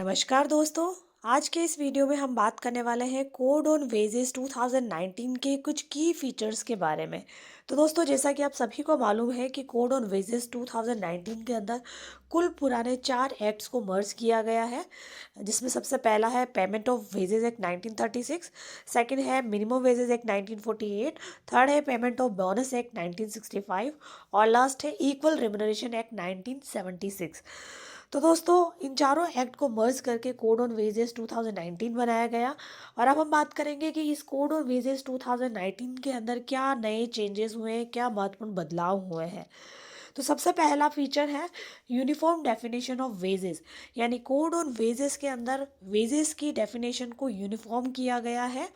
नमस्कार दोस्तों। आज के इस वीडियो में हम बात करने वाले हैं कोड ऑन वेजेस 2019 के कुछ की फीचर्स के बारे में। तो दोस्तों, जैसा कि आप सभी को मालूम है कि कोड ऑन वेजेस 2019 के अंदर कुल पुराने 4 एक्ट्स को मर्ज किया गया है, जिसमें सबसे पहला है payment of wages act 1936, second है मिनिमम वेजेस एक्ट 1948, थर्ड है पेमेंट ऑफ बोनस एक्ट 1965 और लास्ट है इक्वल रिम्यूनरेशन एक्ट 1976। तो दोस्तों, इन चारों एक्ट को मर्ज करके कोड ऑन वेजेस 2019 बनाया गया। और अब हम बात करेंगे कि इस कोड ऑन वेजेस 2019 के अंदर क्या नए चेंजेस हुए हैं, क्या महत्वपूर्ण बदलाव हुए हैं। तो सबसे पहला फीचर है यूनिफॉर्म डेफिनेशन ऑफ वेजेस, यानी कोड ऑन वेजेस के अंदर वेजेस की डेफिनेशन को यूनिफॉर्म किया गया है।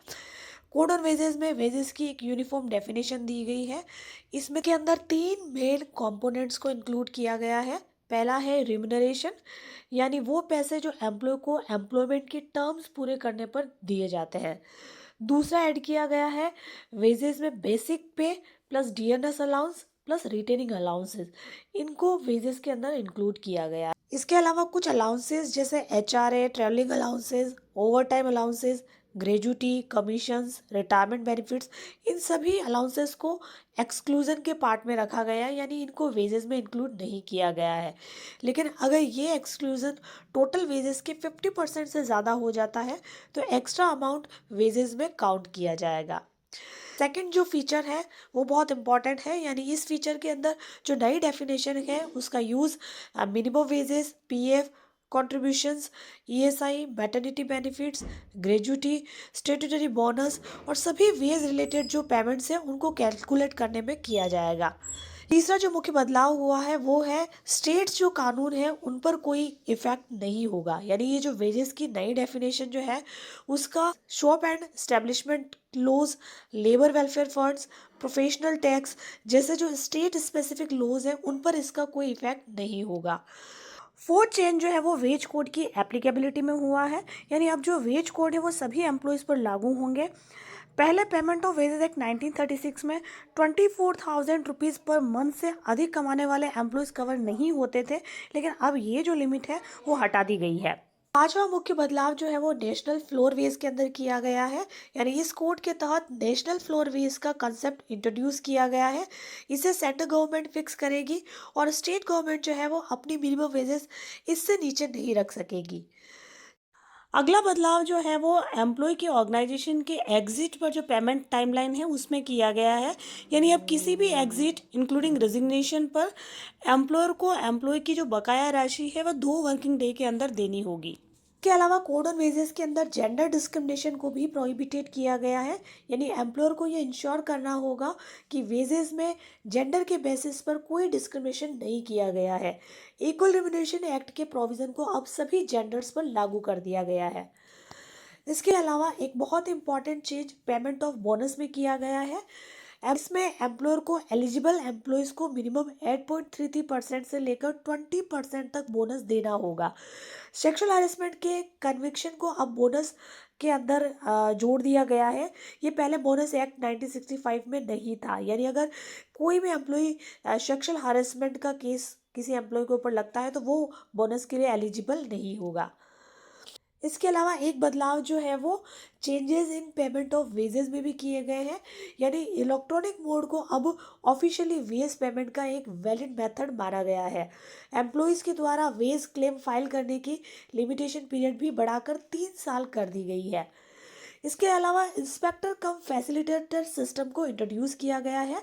कोड ऑन वेजेस में वेजेस की एक यूनिफॉर्म डेफिनेशन दी गई है। इसमें के अंदर 3 मेन कंपोनेंट्स को इंक्लूड किया गया है। पहला है रिम्यूनरेशन, यानी वो पैसे जो एम्प्लॉय को एम्प्लॉयमेंट के टर्म्स पूरे करने पर दिए जाते हैं। दूसरा ऐड किया गया है वेजेस में बेसिक पे plus DNS allowance plus retaining allowances, इनको वेजेस के अंदर इंक्लूड किया गया है। इसके अलावा कुछ अलाउंसेस जैसे HRA, travelling allowances, overtime allowances, gratuity, commissions, retirement benefits, इन सभी अलाउंसेस को एक्सक्लूजन के पार्ट में रखा गया है, यानी इनको वेजेस में इंक्लूड नहीं किया गया है। लेकिन अगर ये एक्सक्लूजन टोटल वेजेस के 50% से ज़्यादा हो जाता है तो एक्स्ट्रा अमाउंट वेजेस में काउंट किया जाएगा। सेकंड जो फीचर है वो बहुत इंपॉर्टेंट है, यानी इस फीचर के अंदर जो नई डेफिनेशन है उसका use minimum wages, PF contributions, ESI, maternity benefits, gratuity, statutory bonus और सभी वेज रिलेटेड जो पेमेंट्स हैं उनको कैलकुलेट करने में किया जाएगा। तीसरा जो मुख्य बदलाव हुआ है वो है स्टेट्स जो कानून है उन पर कोई इफेक्ट नहीं होगा, यानी ये जो वेजेस की नई डेफिनेशन जो है उसका shop and establishment laws, labour welfare funds, professional tax जैसे जो स्टेट स्पेसिफिक लॉज हैं उन पर इसका कोई इफेक्ट नहीं होगा। फोर्थ चेंज जो है वो वेज कोड की एप्लीकेबिलिटी में हुआ है, यानी अब जो वेज कोड है वो सभी एम्प्लॉयज़ पर लागू होंगे। पहले पेमेंट ऑफ वेजेस एक्ट 1936 में 24,000 रुपीज़ पर मंथ से अधिक कमाने वाले एम्प्लॉयज़ कवर नहीं होते थे, लेकिन अब ये जो लिमिट है वो हटा दी गई है। पांचवा मुख्य बदलाव जो है वो नेशनल फ्लोर वेज के अंदर किया गया है, यानी इस कोड के तहत नेशनल फ्लोर वेज का कंसेप्ट इंट्रोड्यूस किया गया है। इसे सेंट्रल गवर्नमेंट फिक्स करेगी और स्टेट गवर्नमेंट जो है वो अपनी मिनिमम वेजेस इससे नीचे नहीं रख सकेगी। अगला बदलाव जो है वो एम्प्लॉय की ऑर्गेनाइजेशन के एग्जिट पर जो पेमेंट टाइमलाइन है उसमें किया गया है, यानी अब किसी भी exit including resignation per employer को एम्प्लॉय की जो बकाया राशि है वह 2 वर्किंग डे के अंदर देनी होगी। के अलावा कोड ऑन वेजेस के अंदर जेंडर डिस्क्रिमिनेशन को भी प्रोहिबिटेड किया गया है, यानी एम्प्लॉयर को ये इंश्योर करना होगा कि वेजेस में जेंडर के बेसिस पर कोई डिस्क्रिमिनेशन नहीं किया गया है। इक्वल रिम्यूनरेशन एक्ट के प्रोविजन को अब सभी जेंडर्स पर लागू कर दिया गया है। इसके अलावा एक बहुत important change payment of bonus में किया गया है। इसमें एम्प्लॉयर को एलिजिबल एम्प्लॉयज को मिनिमम 8.33% से लेकर 20% तक बोनस देना होगा। सेक्सुअल हैरेसमेंट के कन्विक्शन को अब बोनस के अंदर जोड़ दिया गया है। ये पहले बोनस एक्ट 1965 में नहीं था, यानी अगर कोई भी एम्प्लॉय सेक्सुअल हैरेसमेंट का केस किसी एम्प्लॉय के ऊपर लगता है तो वो बोनस के लिए एलिजिबल नहीं होगा। इसके अलावा एक बदलाव जो है वो changes in payment of wages में भी किए गए हैं, यानी इलेक्ट्रॉनिक मोड को अब ऑफिशियली वेज पेमेंट का एक वैलिड मेथड माना गया है। एम्प्लॉयज़ के द्वारा वेज क्लेम फाइल करने की लिमिटेशन पीरियड भी बढ़ाकर 3 साल कर दी गई है। इसके अलावा इंस्पेक्टर कम फैसिलिटेटर सिस्टम को इंट्रोड्यूस किया गया है,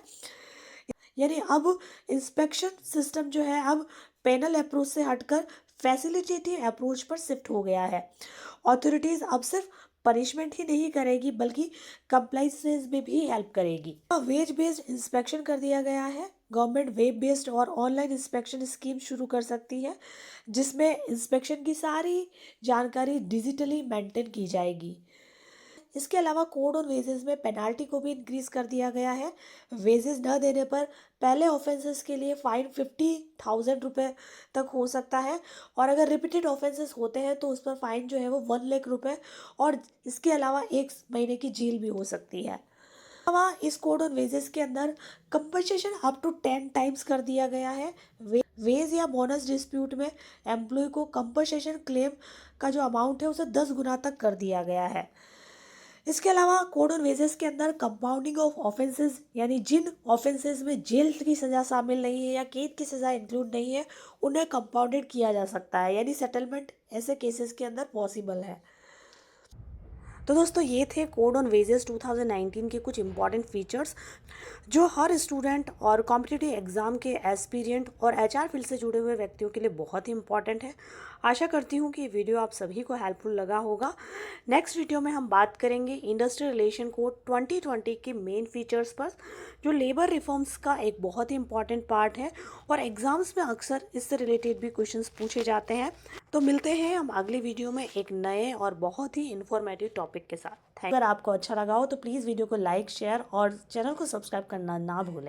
यानी अब इंस्पेक्शन सिस्टम जो है अब पेनल अप्रोच से हटकर फैसिलिटेटिव अप्रोच पर शिफ्ट हो गया है। अथॉरिटीज अब सिर्फ पनिशमेंट ही नहीं करेगी बल्कि कंप्लाइंस में भी हेल्प करेगी। वेज बेस्ड इंस्पेक्शन कर दिया गया है। गवर्नमेंट वेब बेस्ड और ऑनलाइन इंस्पेक्शन स्कीम शुरू कर सकती है, जिसमें इंस्पेक्शन की सारी जानकारी डिजिटली मेंटेन की जाएगी। इसके अलावा कोड ऑन वेजेस में पेनाल्टी को भी इंक्रीज कर दिया गया है। वेजेस न देने पर पहले ऑफेंसेस के लिए फाइन 50,000 रुपये तक हो सकता है, और अगर रिपीटेड ऑफेंसेस होते हैं तो उस पर फाइन जो है वो 1 लाख रुपये और इसके अलावा 1 महीने की जेल भी हो सकती है। इस कोड ऑन वेजेस के अंदर कंपनसेशन अप टू 10 टाइम्स कर दिया गया है वेज या बोनस डिस्प्यूट में एम्प्लॉय को कंपनसेशन क्लेम का जो अमाउंट है उसे 10 गुना तक कर दिया गया है। इसके अलावा कोड ऑन वेजेस के अंदर कंपाउंडिंग ऑफ ऑफेंसेस, यानी जिन ऑफेंसेस में जेल की सज़ा शामिल नहीं है या कैद की सज़ा इंक्लूड नहीं है, उन्हें कंपाउंडेड किया जा सकता है, यानी सेटलमेंट ऐसे केसेस के अंदर पॉसिबल है। तो दोस्तों ये थे कोड ऑन वेजेस 2019 के कुछ इंपॉर्टेंट फीचर्स जो हर स्टूडेंट और कॉम्पिटिटिव एग्ज़ाम के एस्पिरेंट और एचआर फील्ड से जुड़े हुए व्यक्तियों के लिए बहुत ही इंपॉर्टेंट है। आशा करती हूँ कि ये वीडियो आप सभी को हेल्पफुल लगा होगा। नेक्स्ट वीडियो में हम बात करेंगे इंडस्ट्रियल रिलेशन कोड 2020 के मेन फीचर्स पर, जो लेबर रिफॉर्म्स का एक बहुत ही इंपॉर्टेंट पार्ट है और एग्ज़ाम्स में अक्सर इससे रिलेटेड भी क्वेश्चंस पूछे जाते हैं। तो मिलते हैं हम अगले वीडियो में एक नए और बहुत ही इन्फॉर्मेटिव टॉपिक के साथ। अगर आपको अच्छा लगा हो तो प्लीज़ वीडियो को लाइक, शेयर और चैनल को सब्सक्राइब करना ना भूलें।